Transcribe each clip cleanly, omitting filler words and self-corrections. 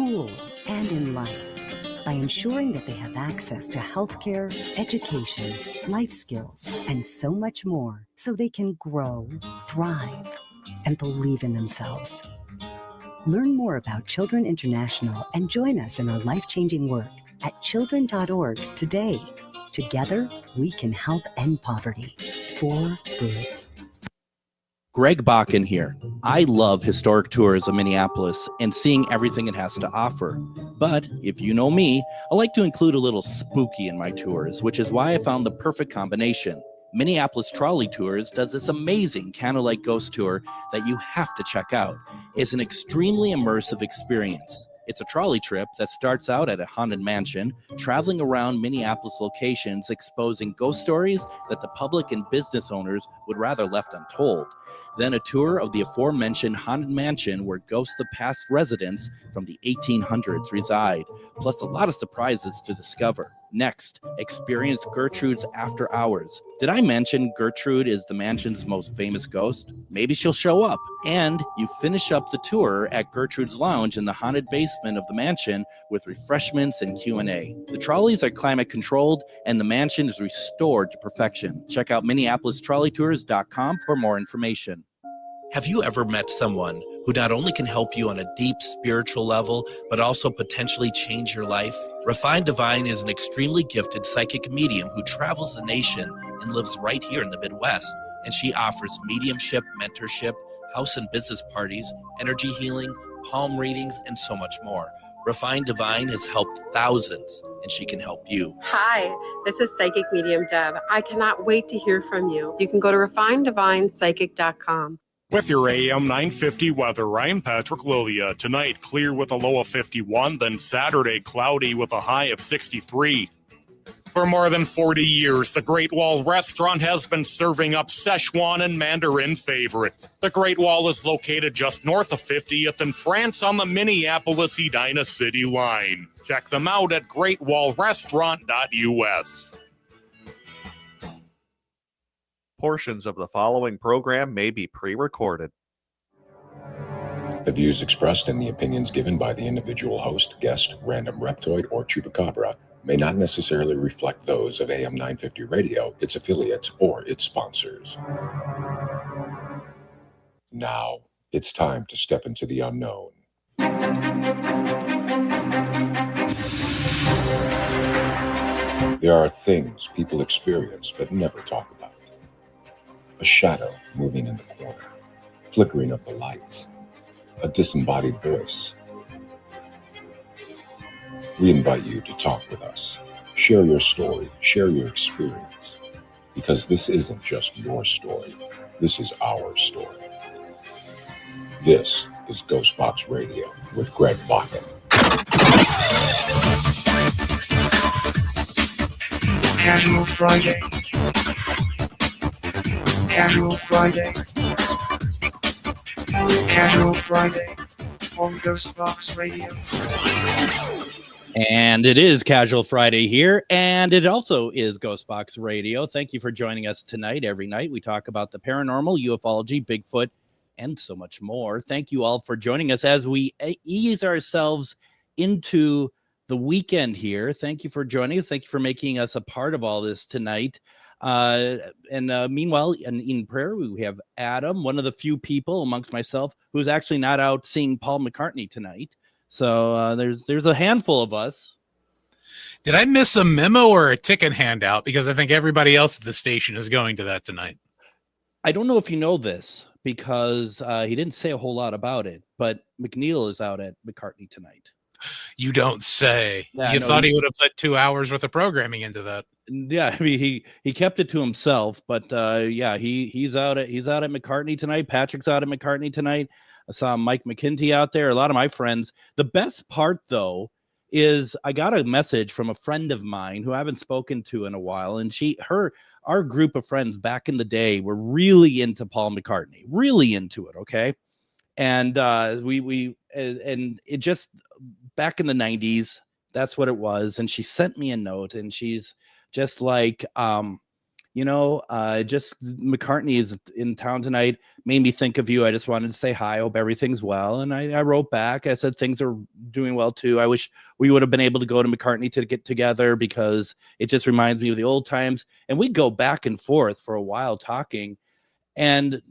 school, and in life by ensuring that they have access to healthcare, education, life skills, and so much more so they can grow, thrive, and believe in themselves. Learn more about Children International and join us in our life-changing work at children.org today. Together, we can help end poverty for good. Greg Bakun here. I love historic tours of Minneapolis and seeing everything it has to offer. But if you know me, I like to include a little spooky in my tours, which is why I found the perfect combination. Minneapolis Trolley Tours does this amazing candlelight ghost tour that you have to check out. It's an extremely immersive experience. It's a trolley trip that starts out at a haunted mansion, traveling around Minneapolis locations, exposing ghost stories that the public and business owners would rather left untold. Then a tour of the aforementioned haunted mansion where ghosts of past residents from the 1800s reside, plus a lot of surprises to discover. Next, experience Gertrude's After Hours. Did I mention Gertrude is the mansion's most famous ghost? Maybe she'll show up. And you finish up the tour at Gertrude's Lounge in the haunted basement of the mansion with refreshments and Q&A. The trolleys are climate controlled and the mansion is restored to perfection. Check out MinneapolisTrolleyTours.com for more information. Have you ever met someone who not only can help you on a deep spiritual level, but also potentially change your life? Refined Divine is an extremely gifted psychic medium who travels the nation and lives right here in the Midwest. And she offers mediumship, mentorship, house and business parties, energy healing, palm readings, and so much more. Refined Divine has helped thousands, and she can help you. Hi, this is Psychic Medium Deb. I cannot wait to hear from you. You can go to refineddivinepsychic.com. With your AM 950 weather, I'm Patrick Lilia. Tonight, clear with a low of 51, then Saturday, cloudy with a high of 63. For more than 40 years, the Great Wall Restaurant has been serving up Szechuan and Mandarin favorites. The Great Wall is located just north of 50th in France on the Minneapolis-Edina City line. Check them out at greatwallrestaurant.us. Portions of the following program may be pre-recorded. The views expressed and the opinions given by the individual host, guest, random reptoid, or chupacabra may not necessarily reflect those of AM 950 Radio, its affiliates, or its sponsors. Now, it's time to step into the unknown. There are things people experience but never talk about. A shadow moving in the corner, flickering of the lights, a disembodied voice. We invite you to talk with us. Share your story, share your experience, because this isn't just your story, this is our story. This is GhostBox Radio with Greg Bakun. Casual Friday. Casual Friday. Casual Friday on GhostBox Radio. And it is Casual Friday here, and it also is GhostBox Radio. Thank you for joining us tonight. Every night we talk about the paranormal, ufology, Bigfoot, and so much more. Thank you all for joining us as we ease ourselves into the weekend here. Thank you for joining us. Thank you for making us a part of all this tonight. Meanwhile, in prayer, we have Adam, one of the few people amongst myself who's actually not out seeing Paul McCartney tonight. So there's a handful of us. Did I miss a memo or a ticket handout? Because I think everybody else at the station is going to that tonight. I don't know if you know this because he didn't say a whole lot about it, but McNeil is out at McCartney tonight. You don't say. Yeah, you thought he would have put 2 hours worth of programming into that. Yeah, I mean he kept it to himself, but yeah, he's out at McCartney tonight. Patrick's out at McCartney tonight. I saw Mike McKinty out there. A lot of my friends. The best part though is I got a message from a friend of mine who I haven't spoken to in a while, and our group of friends back in the day were really into Paul McCartney, really into it. Okay, and we it just back in the 90s, that's what it was. And she sent me a note, and she's just like, Just McCartney is in town tonight. Made me think of you. I just wanted to say hi. Hope everything's well. And I wrote back. I said things are doing well too. I wish we would have been able to go to McCartney to get together because it just reminds me of the old times. And we'd go back and forth for a while talking, and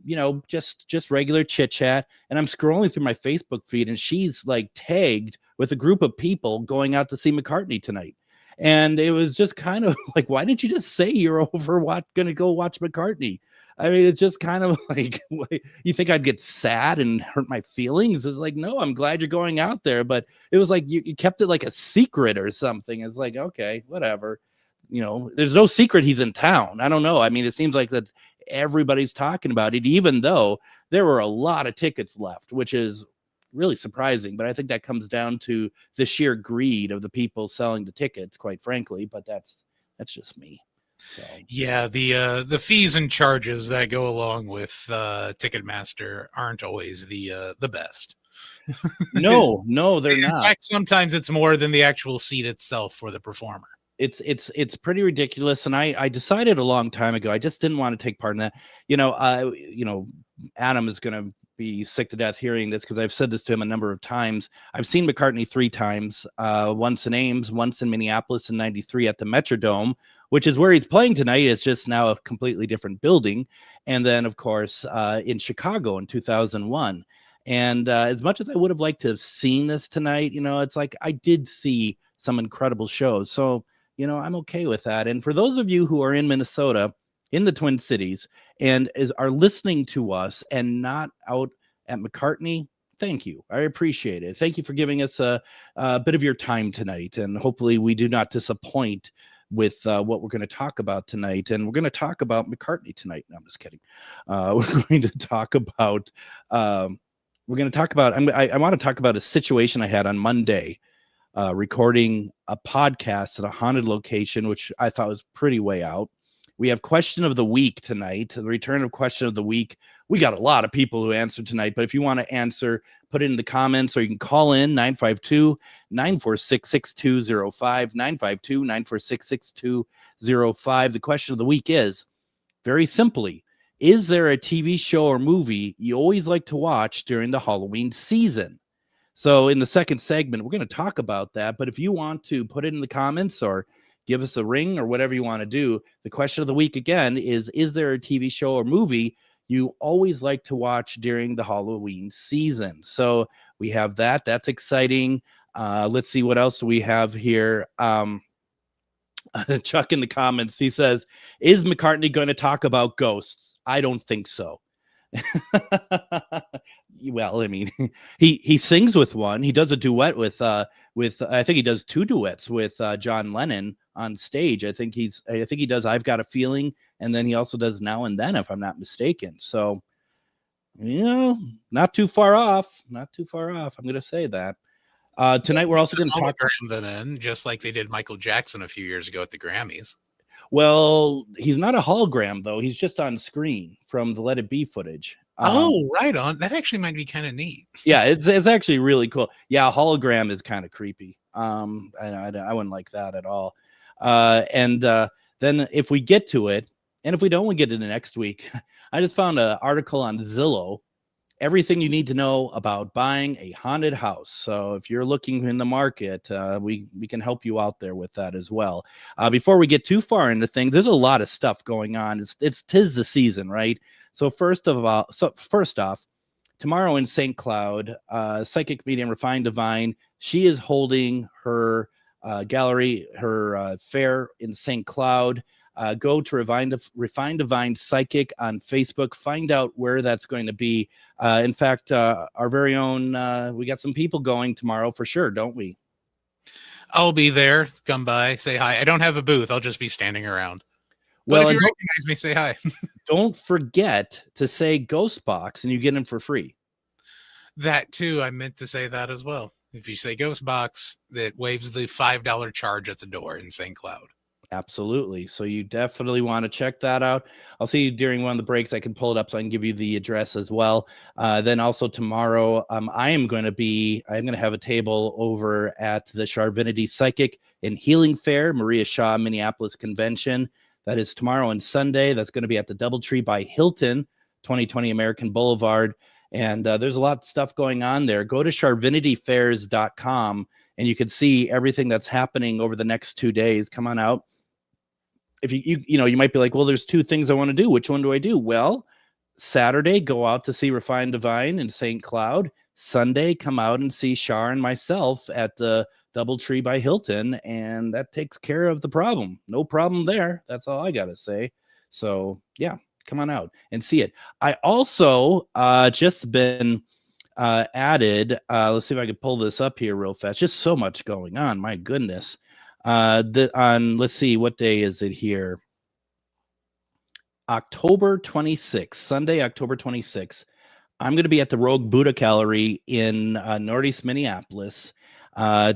just regular chit chat. And I'm scrolling through my Facebook feed, and she's like tagged with a group of people going out to see McCartney tonight. And it was just kind of like, why didn't you just say you're gonna go watch McCartney? I mean, it's just kind of like, you think I'd get sad and hurt my feelings? It's like, no, I'm glad you're going out there. But it was like you kept it like a secret or something. It's like, okay, whatever. There's no secret he's in town. I don't know. I mean, it seems like that everybody's talking about it, even though there were a lot of tickets left, which is really surprising. But I think that comes down to the sheer greed of the people selling the tickets, quite frankly. But that's just me. So. Yeah, the fees and charges that go along with Ticketmaster aren't always the best. No, they're not. In fact, sometimes it's more than the actual seat itself for the performer. It's pretty ridiculous. And I decided a long time ago, I just didn't want to take part in that. Adam is going to be sick to death hearing this because I've said this to him a number of times. I've seen McCartney 3 times, once in Ames, once in Minneapolis in '93 at the Metrodome, which is where he's playing tonight. It's just now a completely different building. And then, of course, in Chicago in 2001. And as much as I would have liked to have seen this tonight, it's like I did see some incredible shows. So, I'm okay with that. And for those of you who are in Minnesota, in the Twin Cities, and are listening to us and not out at McCartney, thank you. I appreciate it. Thank you for giving us a bit of your time tonight. And hopefully we do not disappoint with what we're going to talk about tonight. And we're going to talk about McCartney tonight. No, I'm just kidding. We're going to talk about, I want to talk about a situation I had on Monday, recording a podcast at a haunted location, which I thought was pretty way out. We have question of the week tonight, the return of question of the week. We got a lot of people who answered tonight, but if you want to answer, put it in the comments, or you can call in 952-946-6205, 952-946-6205. The question of the week is, very simply, is there a TV show or movie you always like to watch during the Halloween season? So in the second segment, we're going to talk about that. But if you want to put it in the comments or give us a ring or whatever you want to do, the question of the week again is there a TV show or movie you always like to watch during the Halloween season? So we have that. That's exciting. Let's see, what else do we have here? Chuck in the comments, he says, is McCartney going to talk about ghosts? I don't think so. Well, I mean, he sings with one. He does a duet with I think he does 2 duets with John Lennon on stage. I think he does I've Got a Feeling, and then he also does Now and Then, if I'm not mistaken. So, not too far off. Not too far off. I'm going to say that. Tonight we're also going to talk them in, just like they did Michael Jackson a few years ago at the Grammys. Well, he's not a hologram, though. He's just on screen from the Let It Be footage. Right on. That actually might be kind of neat. Yeah, it's actually really cool. Yeah, a hologram is kind of creepy. I wouldn't like that at all. And then if we get to it, and if we don't, we get to the next week. I just found an article on Zillow. Everything you need to know about buying a haunted house. So if you're looking in the market, we can help you out there with that as well. Before we get too far into things, there's a lot of stuff going on. Tis the season, right? So first off, tomorrow in St. Cloud, psychic medium Refined Divine, she is holding her gallery, her fair in St. Cloud. Go to Refined Divine Psychic on Facebook. Find out where that's going to be. In fact, our very own, we got some people going tomorrow for sure, don't we? I'll be there. Come by, say hi. I don't have a booth. I'll just be standing around. Well, but if you recognize me, say hi. Don't forget to say GhostBox, and you get them for free. That too. I meant to say that as well. If you say GhostBox, that waives the $5 charge at the door in St. Cloud. Absolutely. So you definitely want to check that out. I'll see you during one of the breaks. I can pull it up so I can give you the address as well. Then also tomorrow, I'm going to have a table over at the Charvinity Psychic and Healing Fair, Maria Shaw, Minneapolis Convention. That is tomorrow and Sunday. That's going to be at the Doubletree by Hilton, 2020 American Boulevard. And there's a lot of stuff going on there. Go to charvinityfairs.com and you can see everything that's happening over the next 2 days. Come on out. If you might be like, well, there's 2 things I want to do. Which one do I do? Well, Saturday, go out to see Refined Divine in St. Cloud. Sunday, come out and see Shar and myself at the Doubletree by Hilton, and that takes care of the problem. No problem there. That's all I gotta say. So yeah, come on out and see it. I also just been added. Let's see if I can pull this up here real fast. Just so much going on. My goodness. Let's see, what day is it here? October 26th, Sunday, October 26th. I'm going to be at the Rogue Buddha Gallery in Northeast Minneapolis,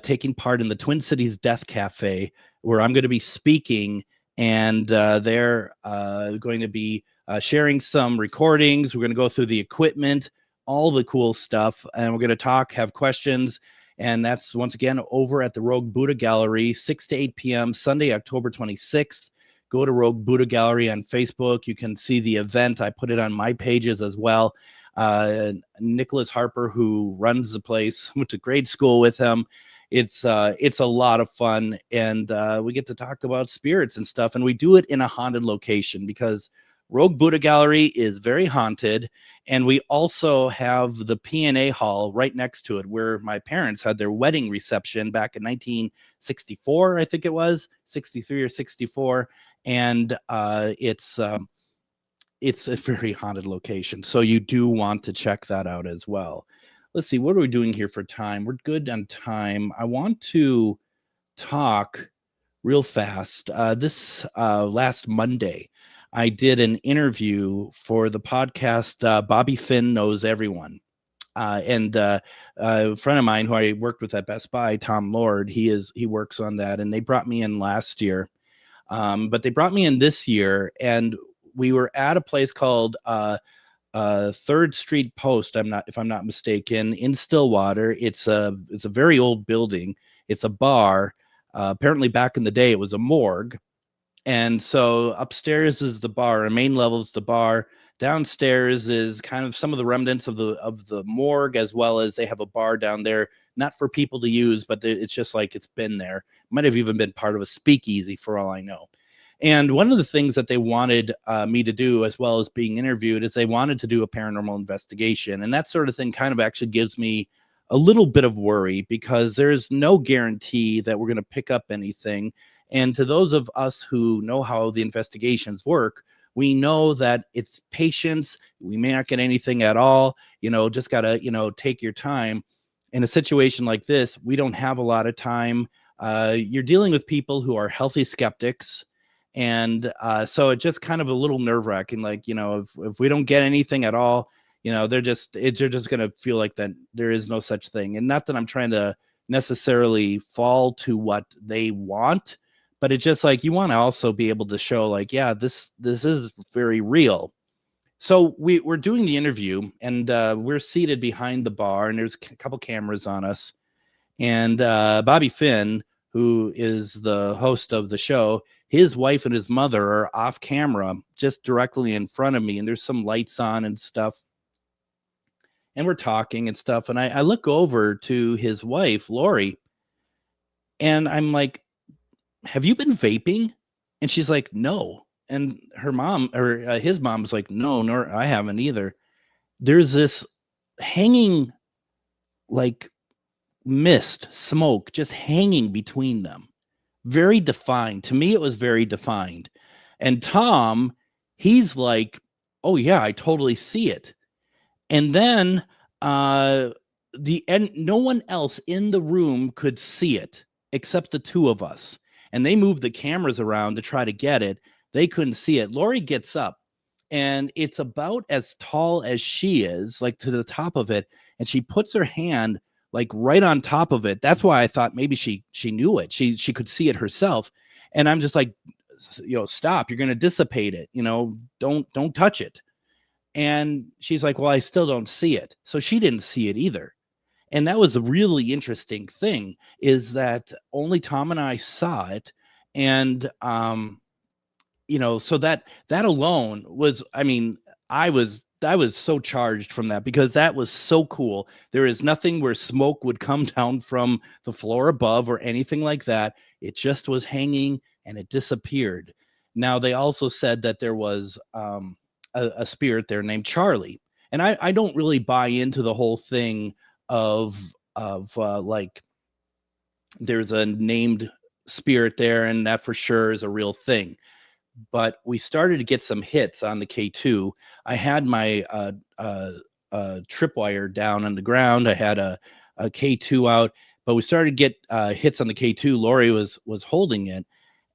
taking part in the Twin Cities Death Cafe, where I'm going to be speaking, and they're going to be sharing some recordings. We're going to go through the equipment, all the cool stuff, and we're going to talk, have questions, and that's once again over at the Rogue Buddha Gallery, 6 to 8 p.m. Sunday, October 26th. Go to Rogue Buddha Gallery on Facebook. You can see the event. I put it on my pages as well. Nicholas Harper, who runs the place, went to grade school with him. It's a lot of fun, and we get to talk about spirits and stuff, and we do it in a haunted location because Rogue Buddha Gallery is very haunted, and we also have the P&A Hall right next to it, where my parents had their wedding reception back in 1964, I think it was, 63 or 64, and it's a very haunted location, so you do want to check that out as well. Let's see, what are we doing here for time? We're good on time. I want to talk real fast. This last Monday, I did an interview for the podcast Bobby Finn Knows Everyone. And a friend of mine who I worked with at Best Buy, Tom Lord, he works on that, and they brought me in last year. But they brought me in this year, and we were at a place called 3rd Street Post, if I'm not mistaken, in Stillwater. It's a very old building. It's a bar. Apparently back in the day it was a morgue. And so upstairs is the bar, and main level is the bar. Downstairs is kind of some of the remnants of the morgue, as well as they have a bar down there, not for people to use, but it's just like it's been there. Might have even been part of a speakeasy for all I know. And one of the things that they wanted me to do, as well as being interviewed, is they wanted to do a paranormal investigation. And that sort of thing kind of actually gives me a little bit of worry, because there's no guarantee that we're going to pick up anything. And to those of us who know how the investigations work, we know that it's patience. We may not get anything at all. Just got to, take your time. In a situation like this, we don't have a lot of time. You're dealing with people who are healthy skeptics. And so it's just kind of a little nerve-wracking. Like, if we don't get anything at all, they're just going to feel like that there is no such thing. And not that I'm trying to necessarily fall to what they want, but it's just like, you want to also be able to show like, yeah, this is very real. So we're doing the interview, and we're seated behind the bar, and there's a couple cameras on us. And Bobby Finn, who is the host of the show, his wife and his mother are off camera, just directly in front of me, and there's some lights on and stuff. And we're talking and stuff, and I look over to his wife, Lori, and I'm like, have you been vaping? And she's like, no. And her mom, or his mom, was like, no, nor I haven't either. There's this hanging, like, mist, smoke, just hanging between them. Very defined. To me, it was very defined. And Tom, he's like, oh yeah, I totally see it. And then no one else in the room could see it except the two of us. And they moved the cameras around to try to get it. They couldn't see it. Lori gets up, and it's about as tall as she is, like to the top of it. And she puts her hand like right on top of it. That's why I thought maybe she knew it. She could see it herself. And I'm just like, stop, you're going to dissipate it. Don't touch it. And she's like, well, I still don't see it. So she didn't see it either. And that was a really interesting thing, is that only Tom and I saw it. And, so that alone was, I mean, I was so charged from that because that was so cool. There is nothing where smoke would come down from the floor above or anything like that. It just was hanging and it disappeared. Now, they also said that there was a spirit there named Charlie. And I don't really buy into the whole thing of like there's a named spirit there and that for sure is a real thing. But we started to get some hits on the K2. I had my tripwire down on the ground. I had a K2 out, but we started to get hits on the K2. Lori was holding it,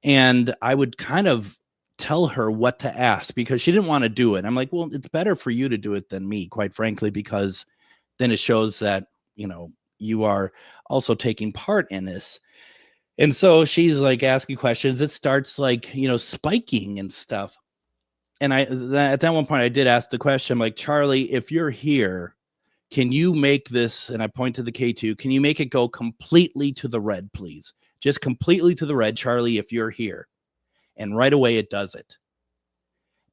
and I would kind of tell her what to ask because she didn't want to do it. I'm like, well, it's better for you to do it than me, quite frankly, because then it shows that, you are also taking part in this. And so she's like asking questions. It starts like, spiking and stuff. And at that one point, I did ask the question, I'm like, Charlie, if you're here, can you make this? And I point to the K2. Can you make it go completely to the red, please? Just completely to the red, Charlie, if you're here. And right away, it does it.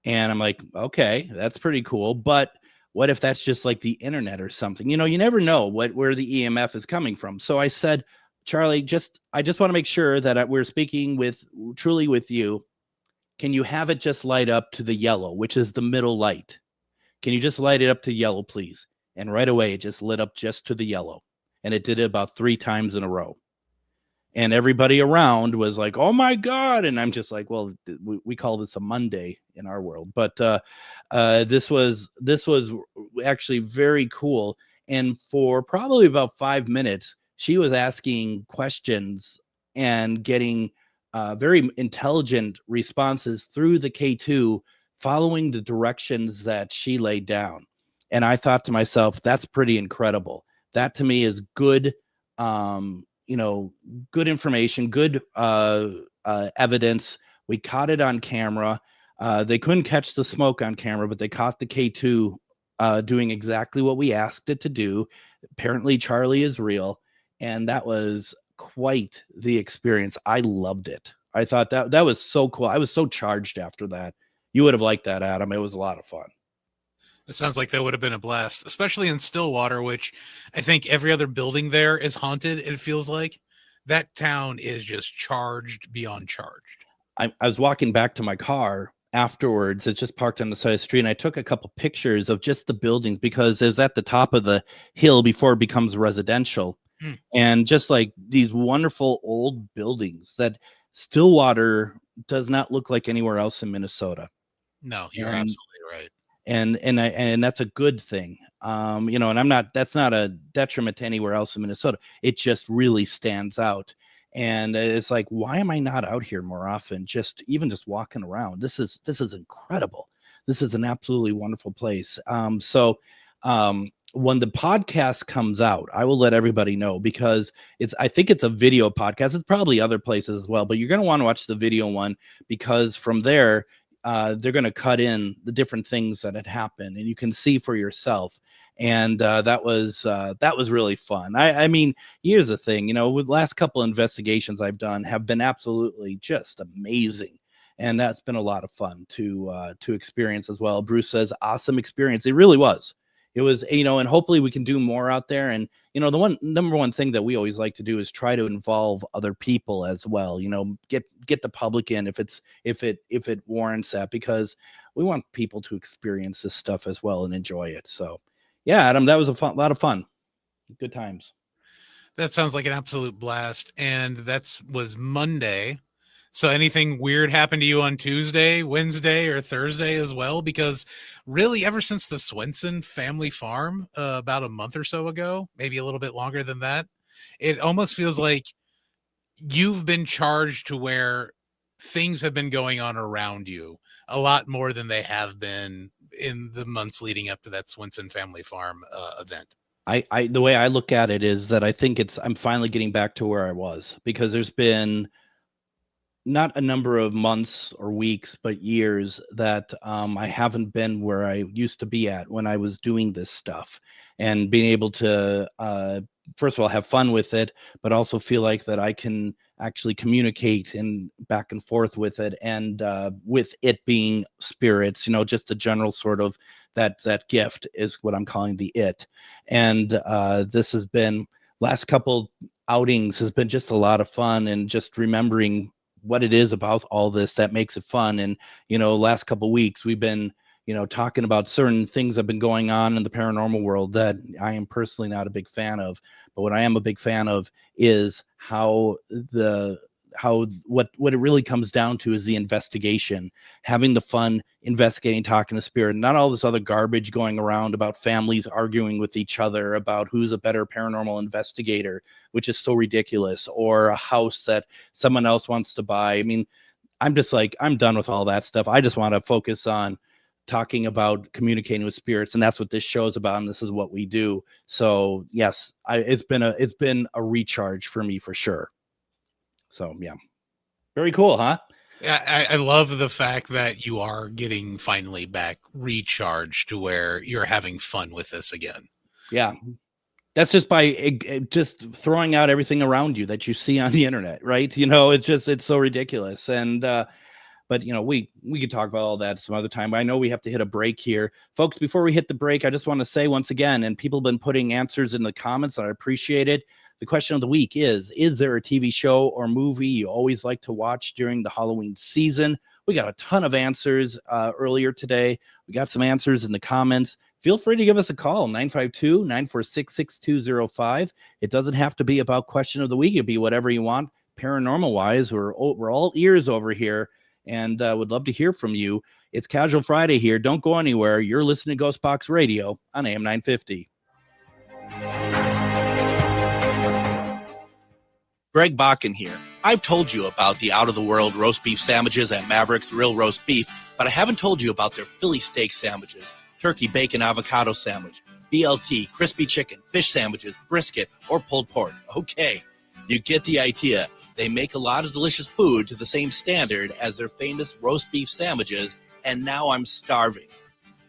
And I'm like, okay, that's pretty cool. But what if that's just like the internet or something? You never know where the EMF is coming from. So I said, Charlie, I just want to make sure that we're speaking truly with you. Can you have it just light up to the yellow, which is the middle light? Can you just light it up to yellow, please? And right away, it just lit up just to the yellow. And it did it about 3 times in a row. And everybody around was like, oh my God. And I'm just like, well, we call this a Monday in our world. But this was actually very cool. And for probably about 5 minutes, she was asking questions and getting very intelligent responses through the K2, following the directions that she laid down. And I thought to myself, that's pretty incredible. That to me is good, good information, good evidence. We caught it on camera. They couldn't catch the smoke on camera, but they caught the K2 doing exactly what we asked it to do. Apparently, Charlie is real. And that was quite the experience. I loved it. I thought that was so cool. I was so charged after that. You would have liked that, Adam. It was a lot of fun. It sounds like that would have been a blast, especially in Stillwater, which I think every other building there is haunted. It feels like that town is just charged beyond charged. I was walking back to my car afterwards. It's just parked on the side of the street. And I took a couple pictures of just the buildings because it was at the top of the hill before it becomes residential. And just like these wonderful old buildings that Stillwater does not look like anywhere else in Minnesota. No, you're absolutely right. And that's a good thing. And that's not a detriment to anywhere else in Minnesota. It just really stands out. And it's like, why am I not out here more often? Just walking around. This is incredible. This is an absolutely wonderful place. When the podcast comes out, I will let everybody know because I think it's a video podcast. It's probably other places as well, but you're going to want to watch the video one because from there, they're going to cut in the different things that had happened and you can see for yourself. And that was really fun. I mean, here's the thing, with the last couple of investigations I've done have been absolutely just amazing. And that's been a lot of fun to experience as well. Bruce says, awesome experience. It really was. It was, and hopefully we can do more out there. And, the number one thing that we always like to do is try to involve other people as well, get the public in if it warrants that, because we want people to experience this stuff as well and enjoy it. So yeah, Adam, that was a lot of fun. Good times. That sounds like an absolute blast. And was Monday. So anything weird happened to you on Tuesday, Wednesday, or Thursday as well? Because really, ever since the Swenson family farm about a month or so ago, maybe a little bit longer than that, it almost feels like you've been charged to where things have been going on around you a lot more than they have been in the months leading up to that Swenson family farm event. The way I look at it is that I think I'm finally getting back to where I was, because there's been not a number of months or weeks, but years that I haven't been where I used to be at when I was doing this stuff, and being able to first of all, have fun with it, but also feel like that I can actually communicate and back and forth with it. And with it being spirits, just a general sort of that gift is what I'm calling the it. And this has been, last couple outings has been just a lot of fun, and just remembering what it is about all this that makes it fun. And, last couple weeks we've been, talking about certain things that have been going on in the paranormal world that I am personally not a big fan of. But what I am a big fan of is what it really comes down to is the investigation, having the fun investigating, talking to spirit, not all this other garbage going around about families arguing with each other about who's a better paranormal investigator, which is so ridiculous, or a house that someone else wants to buy. I mean, I'm just like, I'm done with all that stuff. I just want to focus on talking about communicating with spirits, and that's what this show is about, and this is what we do. So yes, it's been a recharge for me for sure. So yeah, very cool, huh? Yeah, I love the fact that you are getting finally back recharged to where you're having fun with this again. Yeah, that's just by just throwing out everything around you that you see on the internet, right? It's so ridiculous. And but we could talk about all that some other time. I know we have to hit a break here, folks. Before we hit the break, I just want to say once again, and people have been putting answers in the comments, and I appreciate it. The question of the week is there a TV show or movie you always like to watch during the Halloween season? We got a ton of answers earlier today. We got some answers in the comments. Feel free to give us a call, 952-946-6205. It doesn't have to be about question of the week. It'd be whatever you want. Paranormal wise, we're all ears over here, and would love to hear from you. It's Casual Friday here. Don't go anywhere. You're listening to GhostBox Radio on AM 950. Greg Bakun here. I've told you about the out-of-the-world roast beef sandwiches at Maverick's Real Roast Beef, but I haven't told you about their Philly steak sandwiches, turkey, bacon, avocado sandwich, BLT, crispy chicken, fish sandwiches, brisket, or pulled pork. Okay, you get the idea. They make a lot of delicious food to the same standard as their famous roast beef sandwiches, and now I'm starving.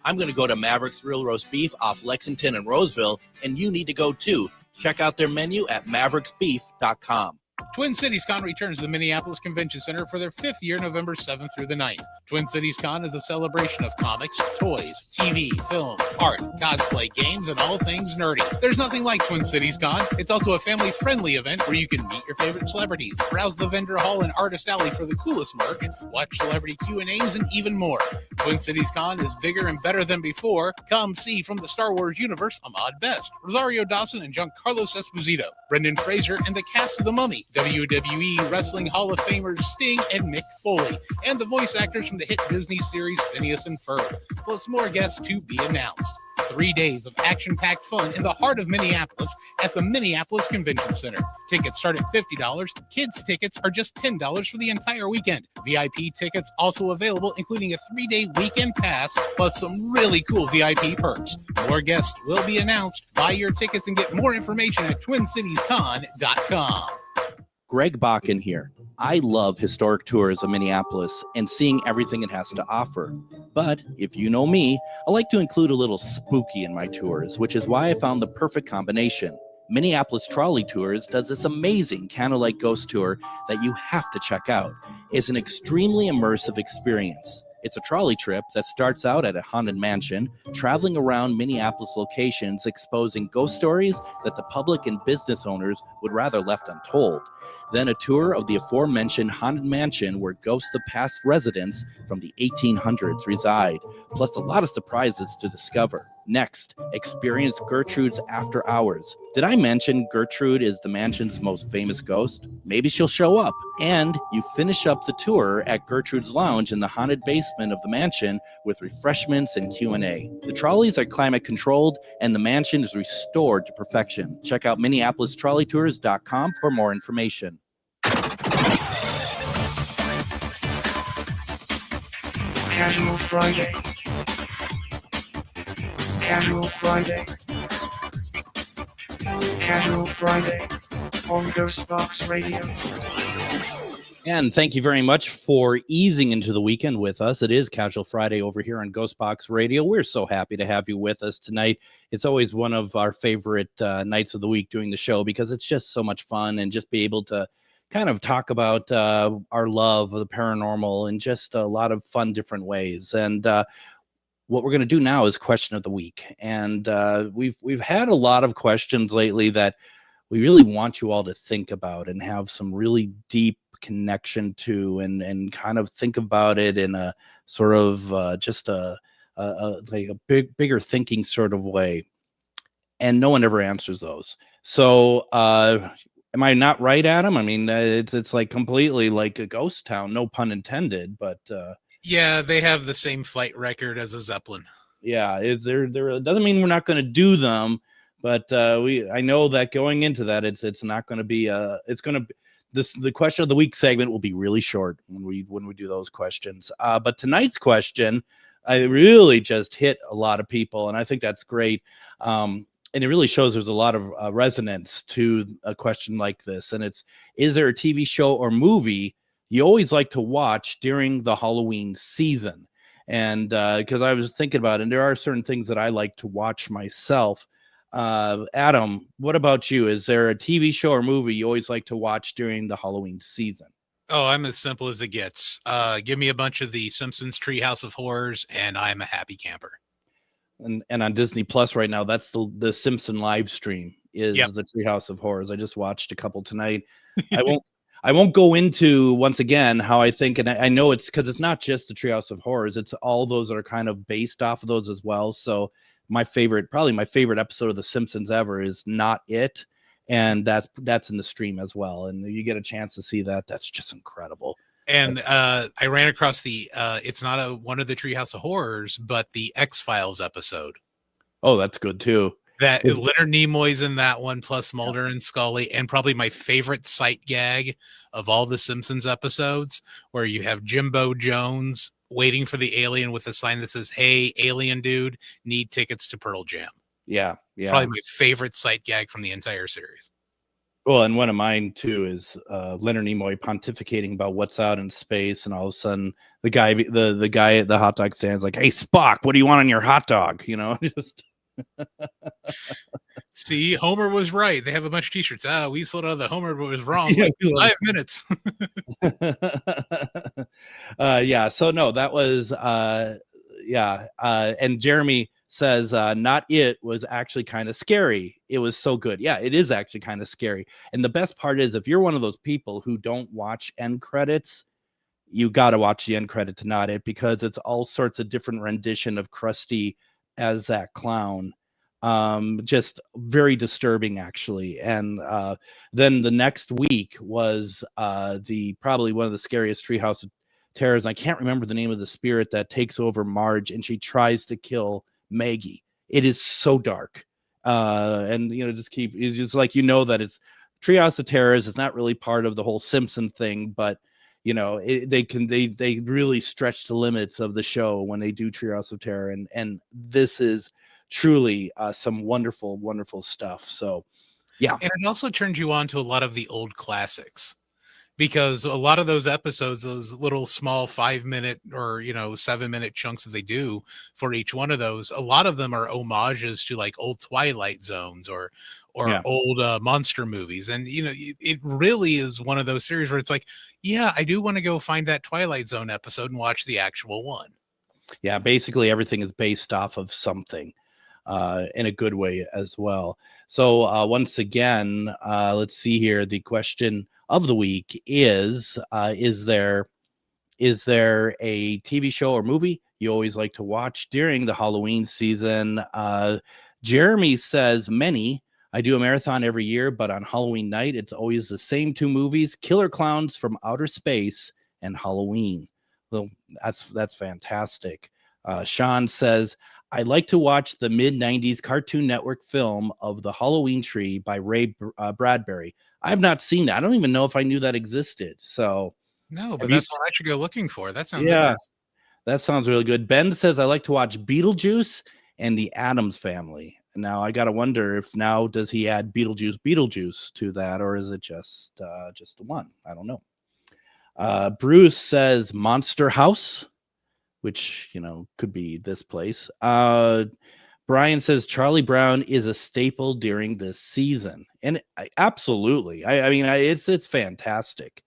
I'm going to go to Maverick's Real Roast Beef off Lexington and Roseville, and you need to go too. Check out their menu at mavericksbeef.com. Twin Cities Con returns to the Minneapolis Convention Center for their 5th year, November 7th through the 9th. Twin Cities Con is a celebration of comics, toys, TV, film, art, cosplay, games, and all things nerdy. There's nothing like Twin Cities Con. It's also a family-friendly event where you can meet your favorite celebrities, browse the vendor hall and artist alley for the coolest merch, watch celebrity Q&As, and even more. Twin Cities Con is bigger and better than before. Come see from the Star Wars universe Ahmad Best, Rosario Dawson, and Giancarlo Esposito, Brendan Fraser, and the cast of The Mummy, WWE Wrestling Hall of Famers Sting and Mick Foley, and the voice actors from the hit Disney series Phineas and Ferb, plus more guests to be announced. 3 days of action-packed fun in the heart of Minneapolis at the Minneapolis Convention Center. Tickets start at $50. Kids tickets are just $10 for the entire weekend. VIP tickets also available, including a 3-day weekend pass, plus some really cool VIP perks. More guests will be announced. Buy your tickets and get more information at TwinCitiesCon.com. Greg Bakun here. I love historic tours of Minneapolis and seeing everything it has to offer. But if you know me, I like to include a little spooky in my tours, which is why I found the perfect combination. Minneapolis Trolley Tours does this amazing candlelight ghost tour that you have to check out. It's an extremely immersive experience. It's a trolley trip that starts out at a haunted mansion, traveling around Minneapolis locations, exposing ghost stories that the public and business owners would rather left untold. Then a tour of the aforementioned haunted mansion where ghosts of past residents from the 1800s reside, plus a lot of surprises to discover. Next, experience Gertrude's After Hours. Did I mention Gertrude is the mansion's most famous ghost? Maybe she'll show up. And you finish up the tour at Gertrude's Lounge in the haunted basement of the mansion with refreshments and Q&A. The trolleys are climate controlled and the mansion is restored to perfection. Check out MinneapolisTrolleyTours.com for more information. Casual Friday. Casual Friday. Casual Friday on GhostBox Radio. And thank you very much for easing into the weekend with us. It is Casual Friday over here on GhostBox Radio. We're so happy to have you with us tonight. It's always one of our favorite nights of the week doing the show because it's just so much fun and just be able to kind of talk about our love of the paranormal in just a lot of fun different ways. And what we're going to do now is question of the week. And we've had a lot of questions lately that we really want you all to think about and have some really deep connection to and kind of think about it in a sort of just like a bigger thinking sort of way. And no one ever answers those. So am I not right, Adam? I mean, it's like completely like a ghost town, no pun intended, but Yeah, they have the same flight record as a Zeppelin. yeah, it doesn't mean we're not going to do them, but I know that going into that it's not going to be it's going to be the question of the week segment will be really short when we do those questions. But tonight's question, I really just hit a lot of people, and I think that's great. And it really shows there's a lot of resonance to a question like this. And is there a TV show or movie you always like to watch during the Halloween season? And because I was thinking about it, and there are certain things that I like to watch myself. Adam, what about you? Is there a TV show or movie you always like to watch during the Halloween season? Oh, I'm as simple as it gets. Give me a bunch of the Simpsons Treehouse of Horrors, and I'm a happy camper. And on Disney Plus right now, that's the Simpson live stream is the Treehouse of Horrors. I just watched a couple tonight. I won't go into once again how I think, and I know it's because it's not just the Treehouse of Horrors; it's all those that are kind of based off of those as well. So probably my favorite episode of The Simpsons ever is Not It, and that's in the stream as well. And you get a chance to see that. That's just incredible. And I ran across it's not one of the Treehouse of Horrors, but the X-Files episode. Oh, that's good too. That Leonard Nimoy's in that one, plus Mulder and Scully, and probably my favorite sight gag of all the Simpsons episodes, where you have Jimbo Jones waiting for the alien with a sign that says, "Hey, alien dude, need tickets to Pearl Jam." Yeah. Probably my favorite sight gag from the entire series. Well, and one of mine too is Leonard Nimoy pontificating about what's out in space, and all of a sudden the guy at the hot dog stand is like, "Hey, Spock, what do you want on your hot dog?" You know, just. See, Homer was right. They have a bunch of T-shirts. We sold out the Homer was wrong. Like 5 minutes. Yeah. So no, that was and Jeremy says Not It was actually kind of scary. It was so good. Yeah, it is actually kind of scary. And the best part is if you're one of those people who don't watch end credits, you got to watch the end credit to Not It, because it's all sorts of different rendition of Krusty as that clown. Just very disturbing actually. And then the next week was probably one of the scariest Treehouse of Terrors. I can't remember the name of the spirit that takes over Marge and she tries to kill Maggie. It is so dark. And it's just like, that it's Treehouse of Terrors. It's not really part of the whole Simpson thing, but they really stretch the limits of the show when they do Treehouse of Terror, and this is truly some wonderful, wonderful stuff. So, yeah, and it also turns you on to a lot of the old classics, because a lot of those episodes, those little small 5-minute or 7-minute chunks that they do for each one of those, a lot of them are homages to like old Twilight Zones or old monster movies. And it really is one of those series where it's like, yeah, I do want to go find that Twilight Zone episode and watch the actual one. Yeah, basically everything is based off of something in a good way as well. So once again, let's see here. The question of the week is there a TV show or movie you always like to watch during the Halloween season? Jeremy says many. I do a marathon every year, but on Halloween night, it's always the same 2 movies: Killer Clowns from Outer Space and Halloween. Well, that's fantastic. Sean says, I like to watch the mid-90s Cartoon Network film of The Halloween Tree by Ray Bradbury. I have not seen that. I don't even know if I knew that existed. So no, but that's what I should go looking for. That sounds interesting. That sounds really good. Ben says, I like to watch Beetlejuice and the Addams Family. Now I gotta wonder if now does he add Beetlejuice to that, or is it just the one? I don't know. Bruce says Monster House, which, could be this place. Brian says Charlie Brown is a staple during this season. And absolutely. I mean, it's fantastic.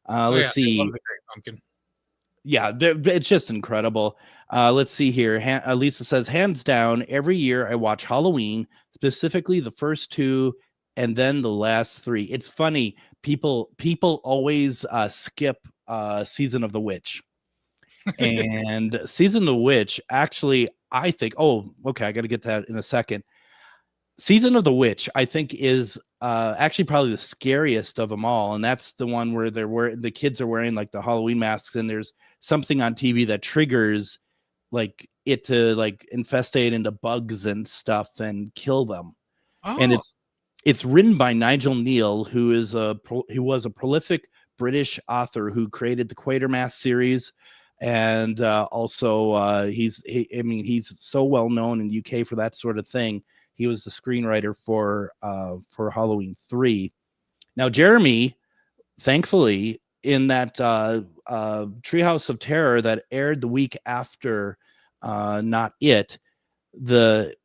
Let's see. I love the Great Pumpkin. Yeah, it's just incredible. Let's see here. Lisa says, hands down, every year I watch Halloween, specifically the first two and then the last three. It's funny. People always skip Season of the Witch. And Season of the Witch, actually, I think, okay, I got to get to that in a second. Season of the Witch, I think, is actually probably the scariest of them all, and that's the one where the kids are wearing like the Halloween masks, and there's something on TV that triggers like it to like infestate into bugs and stuff and kill them. And it's written by Nigel Neal, who was a prolific British author who created the Quatermass series, and also he's so well known in UK for that sort of thing. He was the screenwriter for Halloween 3. Now, Jeremy, thankfully, in that Treehouse of Terror that aired the week after Not It, the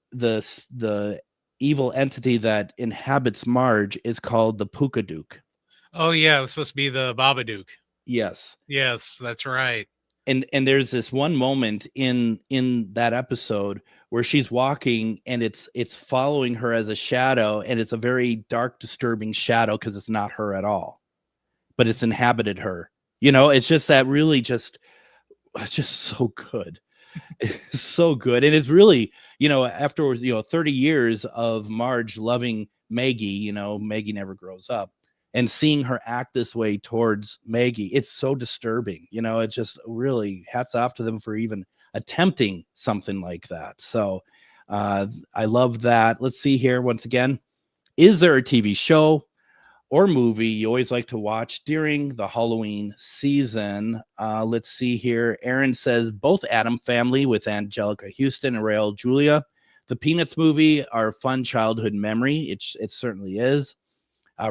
evil entity that inhabits Marge is called the Pookadook. Oh yeah, it was supposed to be the Babadook. Yes, that's right. And there's this one moment in that episode where she's walking and it's following her as a shadow, and it's a very dark, disturbing shadow because it's not her at all, but it's inhabited her. It's just that really it's just so good. It's so good. And it's really, after 30 years of Marge loving Maggie, Maggie never grows up, and seeing her act this way towards Maggie, it's so disturbing. It's just really hats off to them for even attempting something like that. So I love that. Let's see here once again. Is there a TV show or movie you always like to watch during the Halloween season? Let's see here. Aaron says both Addams Family with Angelica Houston and Raul Julia. The Peanuts movie are a fun childhood memory. It certainly is.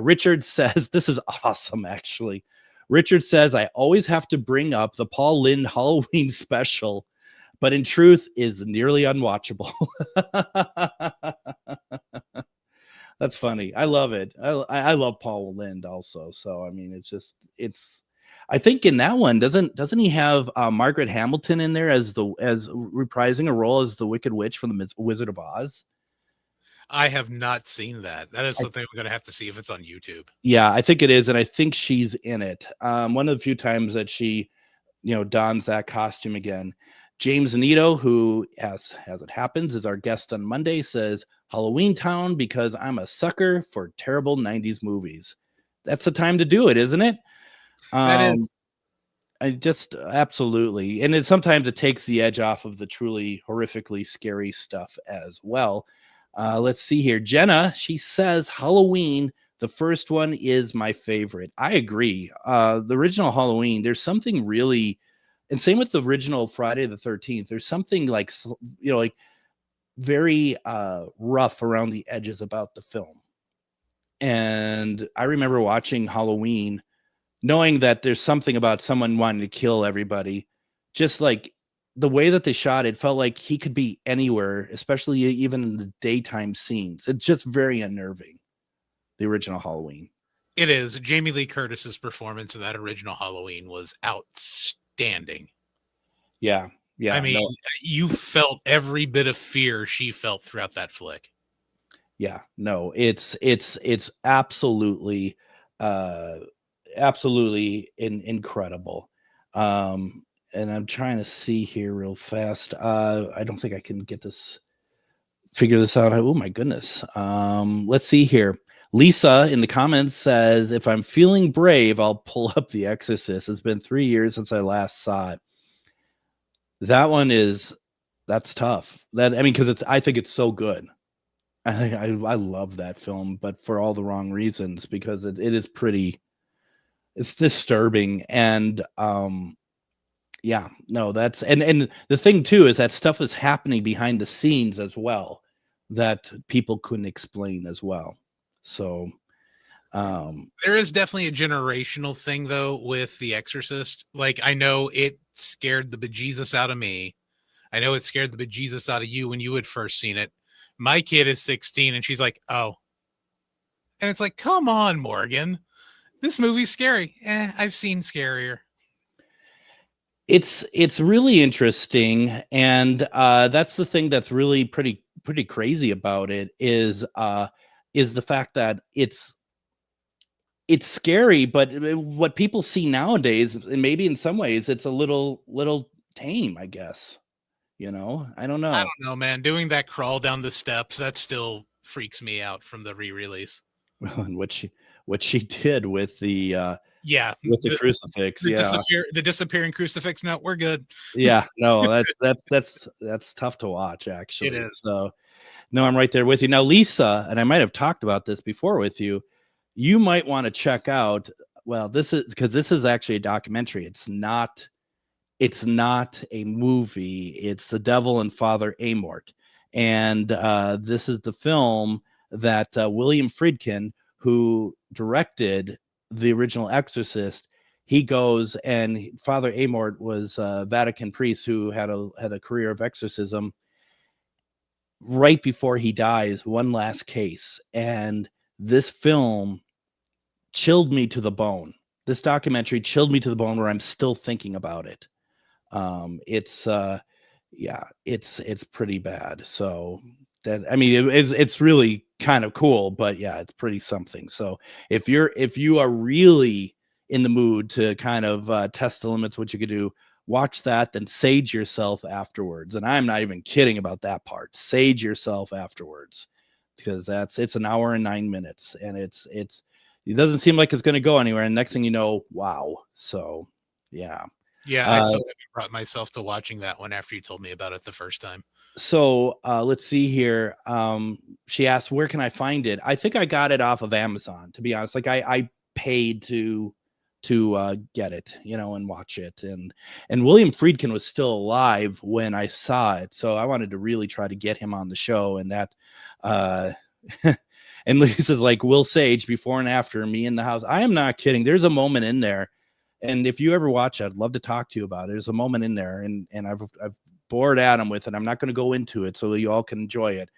Richard says, this is awesome, actually. Richard says, I always have to bring up the Paul Lynde Halloween special, but in truth is nearly unwatchable. That's funny. I love it. I love Paul Lynde also. So, I mean, I think in that one, doesn't he have Margaret Hamilton in there as reprising a role as the Wicked Witch from the Wizard of Oz? I have not seen that. That is something we're going to have to see if it's on YouTube. Yeah, I think it is. And I think she's in it. One of the few times that she, dons that costume again. James Anito, who, as it happens, is our guest on Monday, says, Halloween Town, because I'm a sucker for terrible 90s movies. That's the time to do it, isn't it? That is. I just absolutely. And sometimes it takes the edge off of the truly horrifically scary stuff as well. Let's see here. Jenna, she says Halloween, the first one is my favorite. I agree. The original Halloween, there's something really, and same with the original Friday the 13th. There's something like very rough around the edges about the film. And I remember watching Halloween, knowing that there's something about someone wanting to kill everybody, just like the way that they shot it felt like he could be anywhere, especially even in the daytime scenes. It's just very unnerving, the original Halloween. It is. Jamie Lee Curtis's performance in that original Halloween was outstanding. Yeah. I mean, you felt every bit of fear she felt throughout that flick. Yeah, no, it's absolutely incredible. And I'm trying to see here real fast. I don't think I can figure this out. Oh my goodness. Let's see here. Lisa in the comments says, if I'm feeling brave, I'll pull up The Exorcist. It's been 3 years since I last saw it. That one that's tough. Because I think it's so good. I love that film, but for all the wrong reasons, because it is it's disturbing. And yeah, no, that's and the thing too is that stuff is happening behind the scenes as well that people couldn't explain as well. So There is definitely a generational thing though with The Exorcist. Like I know it scared the bejesus out of me. I know it scared the bejesus out of you when you had first seen it. My kid is 16 and she's like, "Oh." And it's like, "Come on, Morgan. This movie's scary." I've seen scarier. It's really interesting, and that's the thing that's really pretty crazy about it is the fact that it's scary, but what people see nowadays, and maybe in some ways, it's a little tame, I guess. I don't I know. don't know, man. Doing that crawl down the steps, that still freaks me out from the re-release. And what she did Yeah, with the crucifix, yeah. the disappearing crucifix. No, we're good. Yeah, no, that's tough to watch, actually. It is. So, no, I'm right there with you. Now, Lisa, and I might have talked about this before with you, you might want to check out, well, this is actually a documentary. It's not a movie. It's The Devil and Father Amort. And this is the film that William Friedkin, who directed the original Exorcist, he goes, and Father Amort was a Vatican priest who had a career of exorcism. Right before he dies, one last case, and this film chilled me to the bone. This documentary chilled me to the bone, where I'm still thinking about it. It's yeah, it's pretty bad. So that, I mean, it's really kind of cool, but yeah, it's pretty something. So if you are really in the mood to kind of test the limits, what you could do, watch that, then sage yourself afterwards. And I'm not even kidding about that part. Sage yourself afterwards, because it's an hour and 9 minutes, and it doesn't seem like it's going to go anywhere. And next thing you know, wow. So yeah. Yeah, I still haven't brought myself to watching that one after you told me about it the first time. So let's see here. She asked, where can I find it? I think I got it off of Amazon, to be honest. Like I paid to get it, and watch it. And William Friedkin was still alive when I saw it, so I wanted to really try to get him on the show. And that and Lisa's like, Will Sage, before and after, me in the house. I am not kidding. There's a moment in there, and if you ever watch it, I'd love to talk to you about it. There's a moment in there, and I've bored Adam with it. I'm not going to go into it so you all can enjoy it.